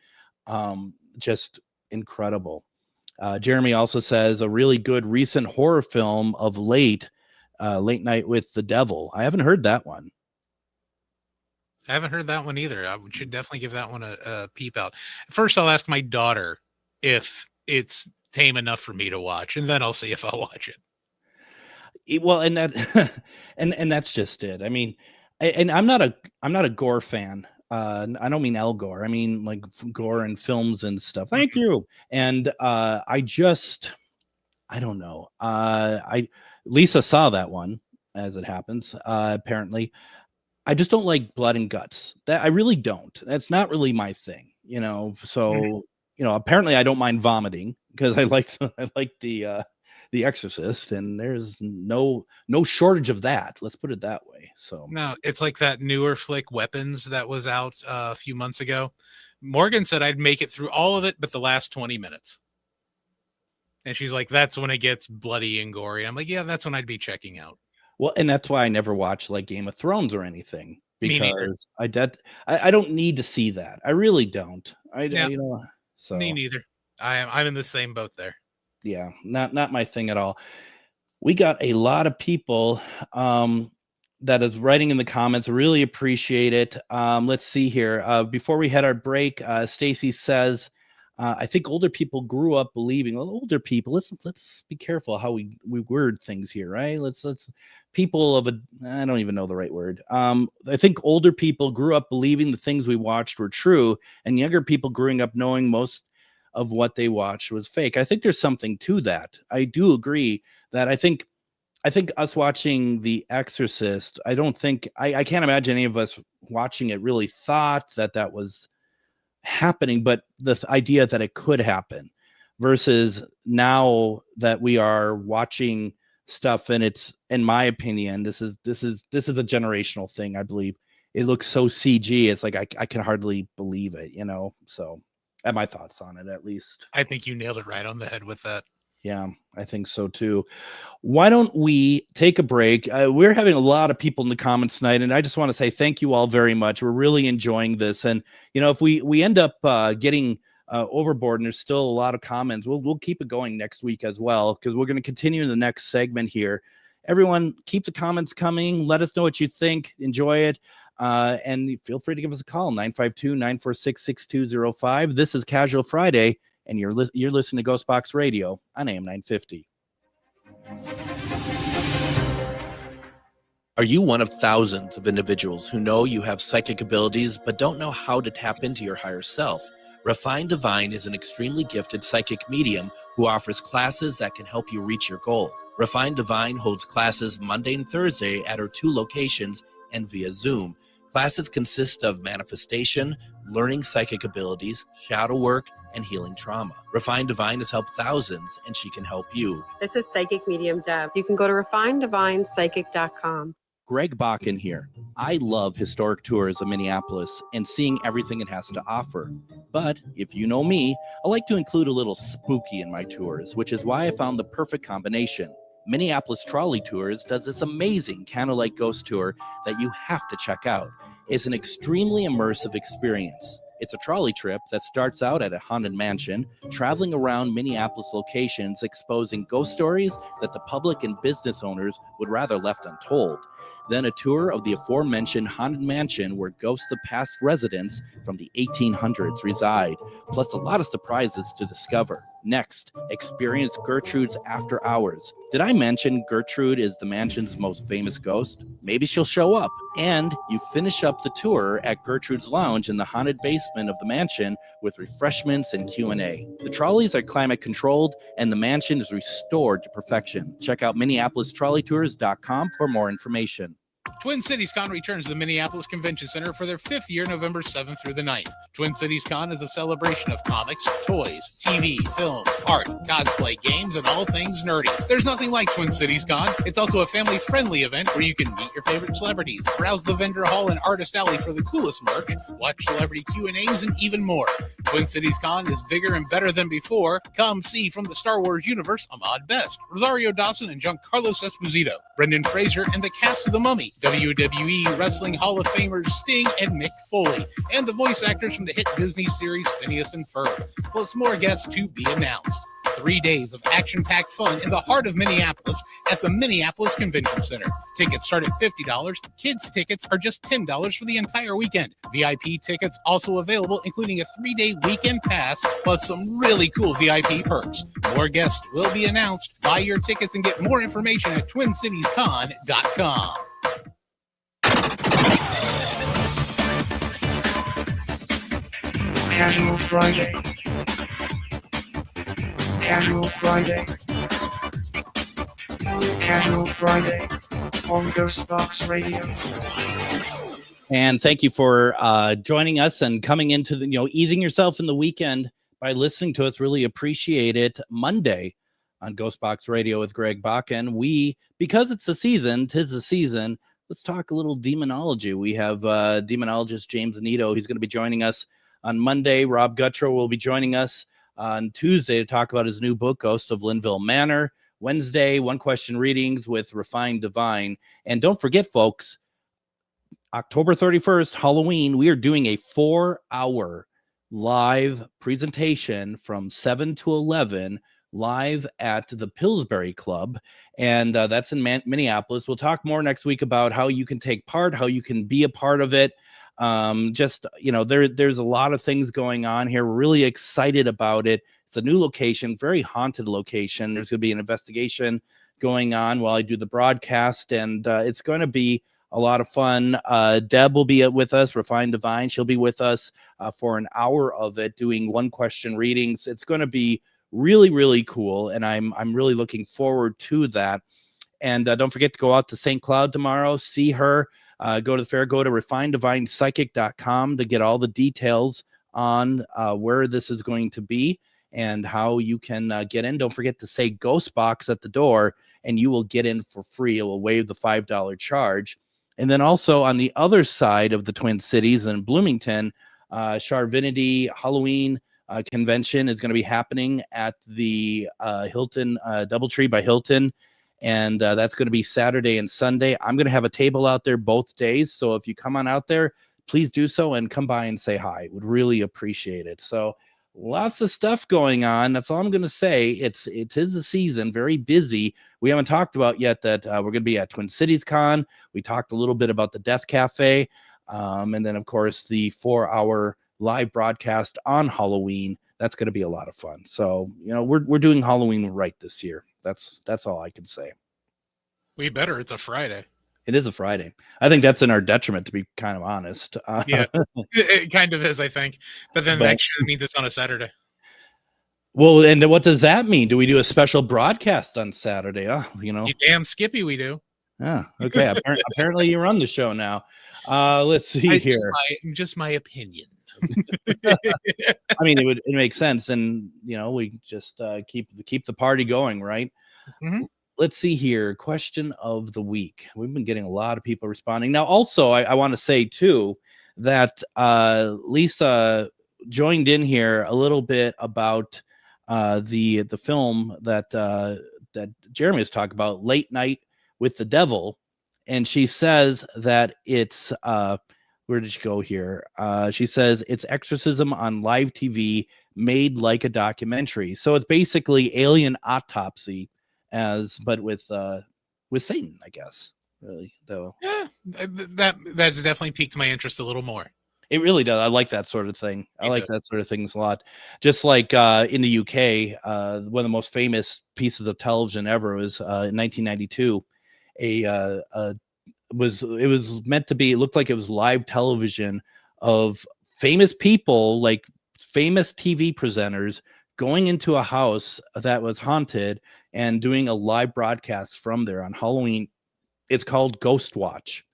Just incredible. Jeremy also says, a really good recent horror film of late, Late Night with the Devil. I haven't heard that one. I haven't heard that one either. I should definitely give that one a peep out. First, I'll ask my daughter if it's tame enough for me to watch, and then I'll see if I'll watch it. Well, and that and that's just it. I mean, and I'm not a gore fan. I don't mean Al Gore. I mean like gore in films and stuff. Thank you. And I don't know. Lisa saw that one, as it happens. Apparently, I just don't like blood and guts. That I really don't. That's not really my thing. So apparently I don't mind vomiting, because I like the Exorcist, and there's no shortage of that. Let's put it that way. So no, it's like that newer flick Weapons that was out a few months ago. Morgan said I'd make it through all of it, but the last 20 minutes. And she's like, that's when it gets bloody and gory. I'm like, yeah, that's when I'd be checking out. Well, and that's why I never watch like Game of Thrones or anything, because I don't need to see that. I really don't. So me neither. I'm in the same boat there. Yeah, not my thing at all. We got a lot of people that is writing in the comments. Really appreciate it. Let's see here. Before we had our break, Stacy says, I think older people grew up believing. Well, older people, let's be careful how we word things here, right? Let's people of I don't even know the right word. I think older people grew up believing the things we watched were true, and younger people growing up knowing most of what they watched was fake. I think there's something to that. I do agree that I think us watching The Exorcist, I can't imagine any of us watching it really thought that was happening, but the idea that it could happen, versus now that we are watching stuff, and it's, in my opinion, this is a generational thing. I believe it looks so CG. It's like I can hardly believe it, so. And my thoughts on it, at least. I think you nailed it right on the head with that. Yeah, I think so too. Why don't we take a break? We're having a lot of people in the comments tonight, and I just want to say thank you all very much. We're really enjoying this, and if we end up getting overboard and there's still a lot of comments, we'll keep it going next week as well, because we're going to continue in the next segment here. Everyone, keep the comments coming. Let us know what you think. Enjoy it. And feel free to give us a call, 952-946-6205. This is Casual Friday, and you're listening to GhostBox Radio on AM 950. Are you one of thousands of individuals who know you have psychic abilities but don't know how to tap into your higher self? Refined Divine is an extremely gifted psychic medium who offers classes that can help you reach your goals. Refined Divine holds classes Monday and Thursday at her 2 locations and via Zoom. Classes consist of manifestation, learning psychic abilities, shadow work, and healing trauma. Refined Divine has helped thousands, and she can help you. This is Psychic Medium Deb. You can go to refineddivinepsychic.com. Greg Bakun here. I love historic tours of Minneapolis and seeing everything it has to offer. But if you know me, I like to include a little spooky in my tours, which is why I found the perfect combination. Minneapolis Trolley Tours does this amazing candlelight ghost tour that you have to check out. It's an extremely immersive experience. It's a trolley trip that starts out at a haunted mansion, traveling around Minneapolis locations, exposing ghost stories that the public and business owners would rather left untold. Then a tour of the aforementioned haunted mansion where ghosts of past residents from the 1800s reside, plus a lot of surprises to discover. Next, experience Gertrude's After Hours. Did I mention Gertrude is the mansion's most famous ghost? Maybe she'll show up. And you finish up the tour at Gertrude's Lounge in the haunted basement of the mansion with refreshments and Q&A. The trolleys are climate controlled and the mansion is restored to perfection. Check out MinneapolisTrolleyTours.com for more information. Twin Cities Con returns to the Minneapolis Convention Center for their 5th year, November 7th through the 9th. Twin Cities Con is a celebration of comics, toys, TV, film, art, cosplay, games, and all things nerdy. There's nothing like Twin Cities Con. It's also a family-friendly event where you can meet your favorite celebrities, browse the vendor hall and artist alley for the coolest merch, watch celebrity Q&As, and even more. Twin Cities Con is bigger and better than before. Come see from the Star Wars universe Ahmad Best, Rosario Dawson and Giancarlo Esposito, Brendan Fraser and the cast of The Mummy, WWE Wrestling Hall of Famers Sting and Mick Foley, and the voice actors from the hit Disney series Phineas and Ferb, plus more guests to be announced. 3 days of action-packed fun in the heart of Minneapolis at the Minneapolis Convention Center. Tickets start at $50. Kids tickets are just $10 for the entire weekend. VIP tickets also available, including a 3-day weekend pass, plus some really cool VIP perks. More guests will be announced. Buy your tickets and get more information at TwinCitiesCon.com. Casual Friday. Casual Friday. Casual Friday on GhostBox Radio. And thank you for joining us and coming into the, easing yourself in the weekend by listening to us. Really appreciate it. Monday on GhostBox Radio with Greg Bakun. Because it's the season, 'tis the season, let's talk a little demonology. We have demonologist James Anito. He's going to be joining us on Monday. Rob Guttrow will be joining us on Tuesday to talk about his new book, Ghost of Linville Manor. Wednesday, one question readings with Refined Divine. And don't forget, folks, October 31st, Halloween, we are doing a 4-hour live presentation from 7 to 11 live at the Pillsbury Club. And that's in Minneapolis. We'll talk more next week about how you can take part, how you can be a part of it. There's a lot of things going on here. We're really excited about it. It's a new location, very haunted location. There's going to be an investigation going on while I do the broadcast, and it's going to be a lot of fun. Deb will be with us, Refined Divine. She'll be with us for an hour of it, doing one question readings. It's going to be really, really cool, and I'm really looking forward to that. And don't forget to go out to St. Cloud tomorrow, see her. Go to the fair, go to refineddivinepsychic.com to get all the details on where this is going to be and how you can get in. Don't forget to say GhostBox at the door, and you will get in for free. It will waive the $5 charge. And then also on the other side of the Twin Cities in Bloomington, Charvinity Halloween convention is going to be happening at the Hilton Doubletree by Hilton. And that's going to be Saturday and Sunday. I'm going to have a table out there both days. So if you come on out there, please do so and come by and say hi. Would really appreciate it. So lots of stuff going on. That's all I'm going to say. It is the season, very busy. We haven't talked about yet that we're going to be at Twin Cities Con. We talked a little bit about the Death Cafe. And then, of course, the 4-hour live broadcast on Halloween. That's going to be a lot of fun. So, we're doing Halloween right this year. That's all I can say. We better. It's a Friday. It is a Friday. I think that's in our detriment, to be kind of honest. Yeah, it kind of is, I think. But then next year means it's on a Saturday. Well, and what does that mean? Do we do a special broadcast on Saturday? You damn Skippy, we do. Yeah. Okay. Apparently, you run the show now. Let's see here. Just my opinion. I mean, it makes sense, and we just keep the party going, right? Mm-hmm. Let's see here. Question of the week. We've been getting a lot of people responding. Now, also, I want to say too that Lisa joined in here a little bit about the film that Jeremy was talking about, Late Night with the Devil, and she says that it's where did she go here? She says it's exorcism on live TV made like a documentary. So it's basically alien autopsy, but with Satan, I guess. Really, though. Yeah, that's definitely piqued my interest a little more. It really does. I like that sort of thing. I like that sort of things a lot. Just like in the UK, one of the most famous pieces of television ever was in 1992. It was meant to be. It looked like it was live television of famous people, like famous TV presenters, going into a house that was haunted and doing a live broadcast from there on Halloween. It's called Ghost Watch.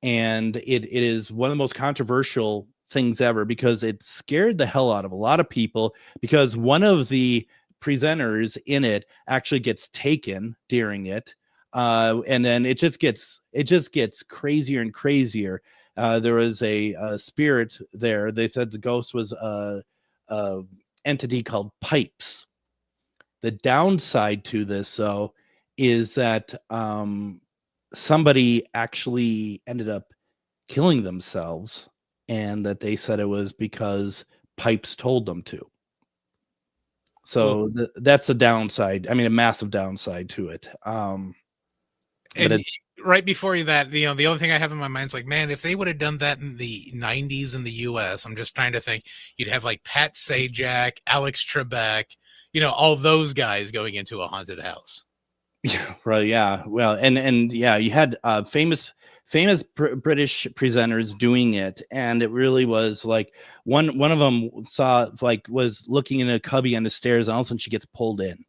And it is one of the most controversial things ever because it scared the hell out of a lot of people because one of the presenters in it actually gets taken during it. And then it just gets crazier and crazier. There was a spirit there. They said the ghost was a entity called Pipes. The downside to this, though, is that somebody actually ended up killing themselves, and that they said it was because Pipes told them to. So that's a downside. I mean, a massive downside to it. And right before that, the only thing I have in my mind is like, man, if they would have done that in the 90s in the US, I'm just trying to think, you'd have like Pat Sajak, Alex Trebek, all those guys going into a haunted house. Yeah, right. Yeah. Well, and yeah, you had famous British presenters doing it, and it really was like one of them was looking in a cubby on the stairs, and all of a sudden she gets pulled in.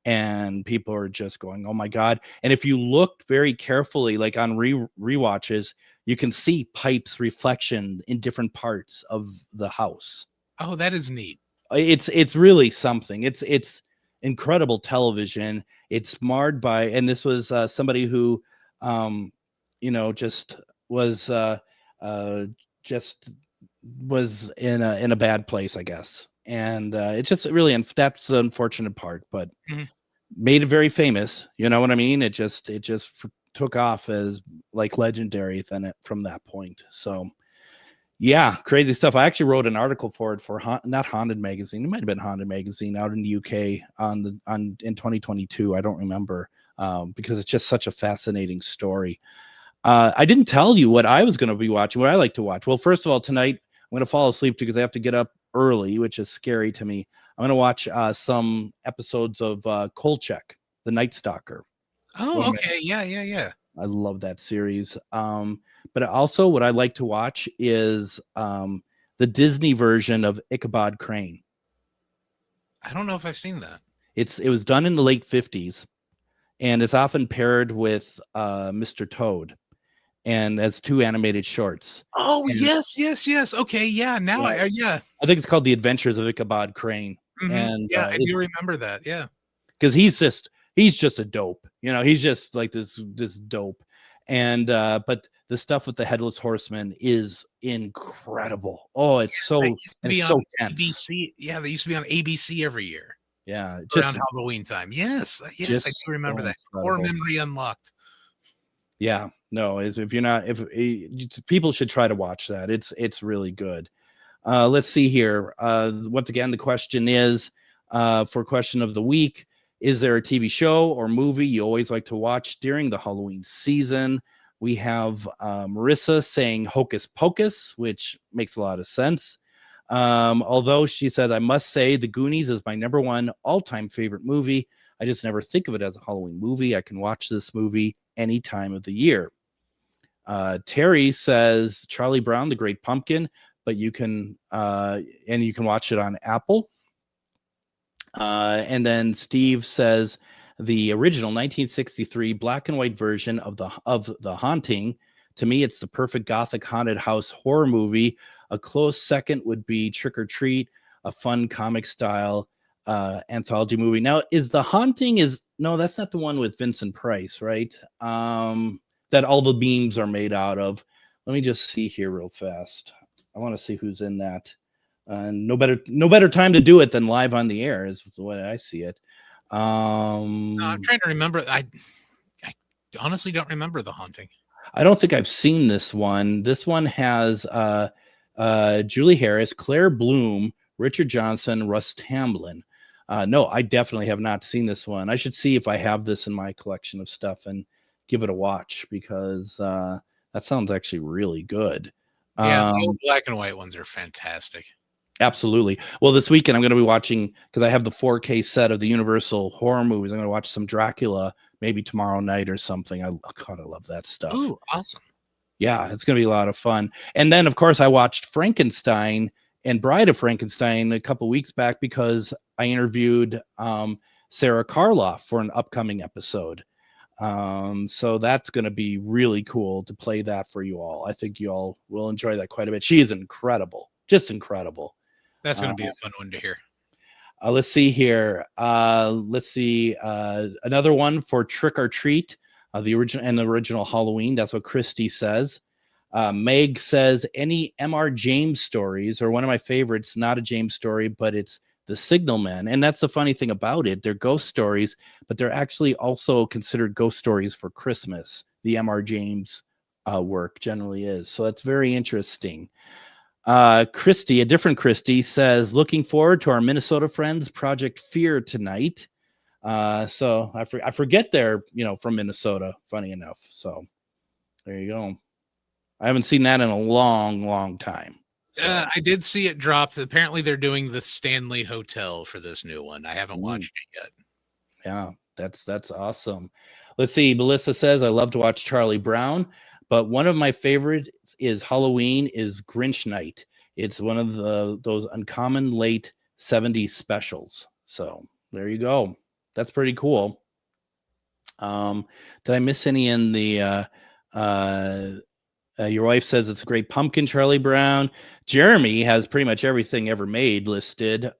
And people are just going, oh my God. And if you look very carefully, like on rewatches, you can see Pipe's reflection in different parts of the house. Oh, that is neat. It's really something. It's incredible television. It's marred by, and this was somebody who, just was in a bad place, I guess. And it's just really, that's the unfortunate part, but made it very famous. You know what I mean? It just took off as like legendary from that point. So yeah, crazy stuff. I actually wrote an article for it for not Haunted Magazine. It might have been Haunted Magazine out in the UK in 2022. I don't remember because it's just such a fascinating story. I didn't tell you what I was going to be watching, what I like to watch. Well, first of all, tonight I'm going to fall asleep because I have to get up early, which is scary to me. I'm going to watch some episodes of Kolchak, the Night Stalker. Oh, okay. Yeah. I love that series. But also what I like to watch is the Disney version of Ichabod Crane. I don't know if I've seen that. It was done in the late 50s, and it's often paired with Mr. Toad, and as 2 animated shorts. Oh, and yes. Okay, yeah. Now, I think it's called The Adventures of Ichabod Crane. Mm-hmm. And yeah, I do remember that. Yeah, because he's just a dope. He's just like this dope, And but the stuff with the Headless Horseman is incredible. Oh, it's so They used to and be it's on so tense. ABC. Yeah, they used to be on ABC every year Yeah, around Halloween time. Yes, I just do remember so that. Core incredible. memory unlocked. Yeah, no, if you're not, if people should try to watch that, it's really good. Let's see here. Once again, the question is for question of the week: is there a TV show or movie you always like to watch during the Halloween season? We have Marissa saying Hocus Pocus, which makes a lot of sense. Although she said, I must say The Goonies is my number one all-time favorite movie. I just never think of it as a Halloween movie. I can watch this movie any time of the year. Terry says Charlie Brown, The Great Pumpkin, but you can watch it on Apple. And then Steve says the original 1963 black and white version of the Haunting. To me, it's the perfect gothic haunted house horror movie. A close second would be Trick or Treat, a fun comic style anthology movie. Now, is The Haunting no, that's not the one with Vincent Price, right? That all the beams are made out of. Let me just see here real fast. I want to see who's in that. No better time to do it than live on the air is the way I see it. No, I'm trying to remember. I honestly don't remember The Haunting. I don't think I've seen this one. This one has Julie Harris, Claire Bloom, Richard Johnson, Russ Tamblyn. No, I definitely have not seen this one. I should see if I have this in my collection of stuff and give it a watch, because that sounds actually really good. Yeah, the old black and white ones are fantastic. Absolutely. Well, this weekend I'm going to be watching, because I have the 4K set of the Universal horror movies. I'm going to watch some Dracula maybe tomorrow night or something. I love that stuff. Ooh, awesome. Yeah, it's going to be a lot of fun. And then, of course, I watched Frankenstein and Bride of Frankenstein a couple weeks back, because I interviewed Sarah Karloff for an upcoming episode. So that's going to be really cool to play that for you all. I think you all will enjoy that quite a bit. She is incredible, just incredible. That's going to be a fun one to hear. Let's see here. Let's see. Another one for Trick or Treat, the original Halloween. That's what Christy says. Meg says any M.R. James stories, or one of my favorites, not a James story, but it's The Signalman. And that's the funny thing about it. They're ghost stories, but they're actually also considered ghost stories for Christmas. The M.R. James work generally is. So that's very interesting. Christy, a different Christy, says, looking forward to our Minnesota friends Project Fear tonight. So I forget they're, from Minnesota, funny enough. So there you go. I haven't seen that in a long, long time. So. I did see it dropped. Apparently they're doing the Stanley Hotel for this new one. I haven't watched it yet. Yeah, that's awesome. Let's see. Melissa says, I love to watch Charlie Brown, but one of my favorites is Halloween is Grinch Night. It's one of those uncommon late 70s specials. So there you go. That's pretty cool. Did I miss any in the your wife says it's a great pumpkin, Charlie Brown. Jeremy has pretty much everything ever made listed.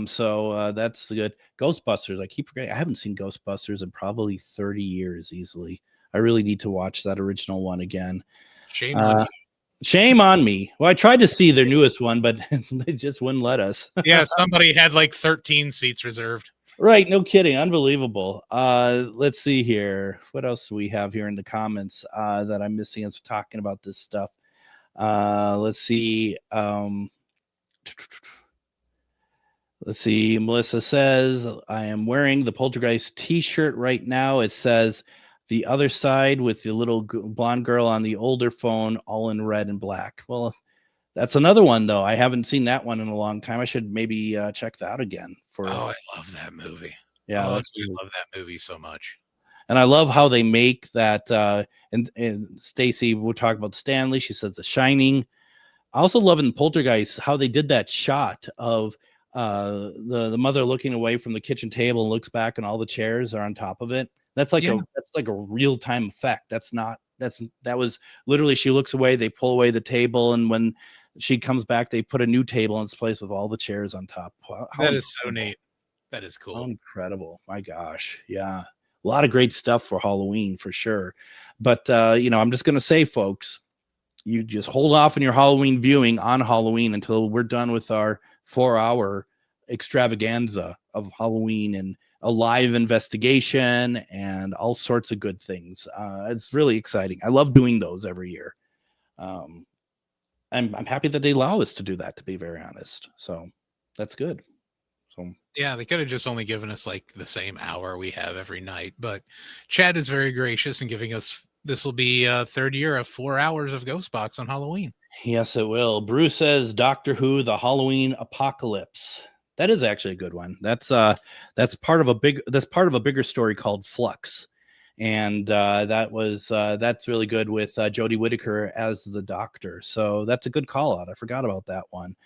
So that's good. Ghostbusters. I keep forgetting. I haven't seen Ghostbusters in probably 30 years easily. I really need to watch that original one again. Shame on you. Shame on me. Well, I tried to see their newest one, but they just wouldn't let us. Yeah, somebody had like 13 seats reserved. Right, no kidding. Unbelievable. Let's see here. What else do we have here in the comments that I'm missing as talking about this stuff? Let's see. Let's see. Melissa says, I am wearing the Poltergeist t-shirt right now. It says the other side with the little blonde girl on the older phone, all in red and black. Well, that's another one, though. I haven't seen that one in a long time. I should maybe check that out again. Oh, I love that movie. Yeah, I love that movie so much. And I love how they make that. And Stacy will talk about Stanley. She says The Shining. I also love in Poltergeist how they did that shot of the mother looking away from the kitchen table and looks back and all the chairs are on top of it. That's like a real time effect. That was literally, she looks away, they pull away the table, and when she comes back, they put a new table in its place with all the chairs on top. That is so neat. That is cool. How incredible. My gosh. Yeah. a lot of great stuff for Halloween for sure. But I'm just going to say, folks, you just hold off on your Halloween viewing on Halloween until we're done with our 4-hour extravaganza of Halloween and a live investigation and all sorts of good things. It's really exciting. I love doing those every year. I'm happy that they allow us to do that, to be very honest. So that's good. So yeah, they could have just only given us like the same hour we have every night, but Chad is very gracious in giving us. This will be a third year of 4 hours of GhostBox on Halloween. yes, it will. Bruce says Doctor Who: The Halloween Apocalypse. That is actually a good one. That's part of a bigger story called Flux, and that's really good with Jodie Whittaker as the Doctor. So that's a good call out. I forgot about that one.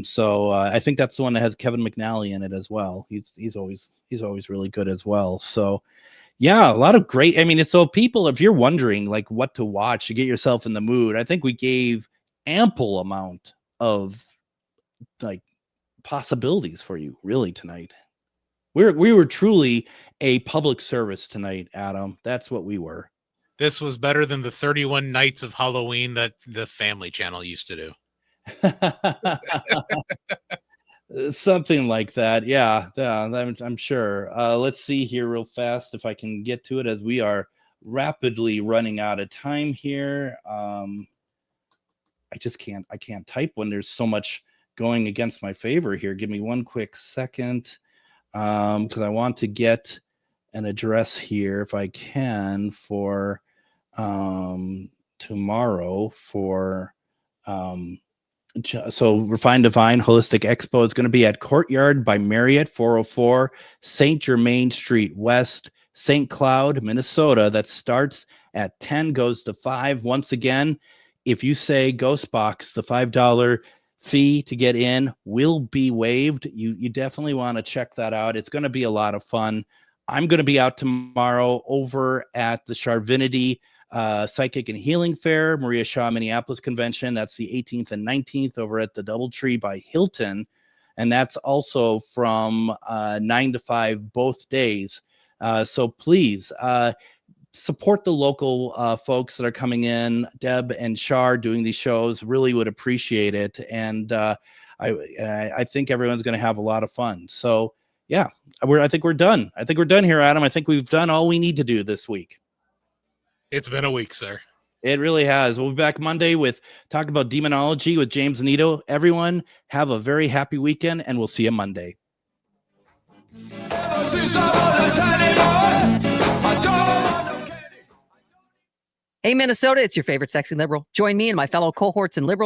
So I think that's the one that has Kevin McNally in it as well. He's always really good as well. So yeah, a lot of great. I mean, so people, if you're wondering like what to watch to get yourself in the mood, I think we gave ample amount of like possibilities for you really tonight. We were truly a public service tonight, Adam. That's what we were. This was better than the 31 nights of Halloween that the Family Channel used to do. Something like that. Yeah, I'm sure. Let's see here real fast if I can get to it as we are rapidly running out of time here. I can't type when there's so much going against my favor here. Give me one quick second, because I want to get an address here if I can for tomorrow for so Refined Divine Holistic Expo is going to be at Courtyard by Marriott, 404 St. Germain Street West, St. Cloud, Minnesota. That starts at 10, goes to 5. Once again, if you say GhostBox, the $5 fee to get in will be waived. You definitely want to check that out. It's going to be a lot of fun. I'm going to be out tomorrow over at the Charvinity Psychic and Healing Fair, Maria Shaw Minneapolis Convention. That's the 18th and 19th over at the Doubletree by Hilton. And that's also from 9 to 5 both days. So please support the local folks that are coming in. Deb and Shar doing these shows, really would appreciate it. And I think everyone's going to have a lot of fun. So yeah, I think we're done. I think we're done here, Adam. I think we've done all we need to do this week. It's been a week, sir. It really has. We'll be back Monday with talk about demonology with James Nito. Everyone have a very happy weekend, and we'll see you Monday. Hey, Minnesota, it's your favorite sexy liberal. Join me and my fellow cohorts in liberal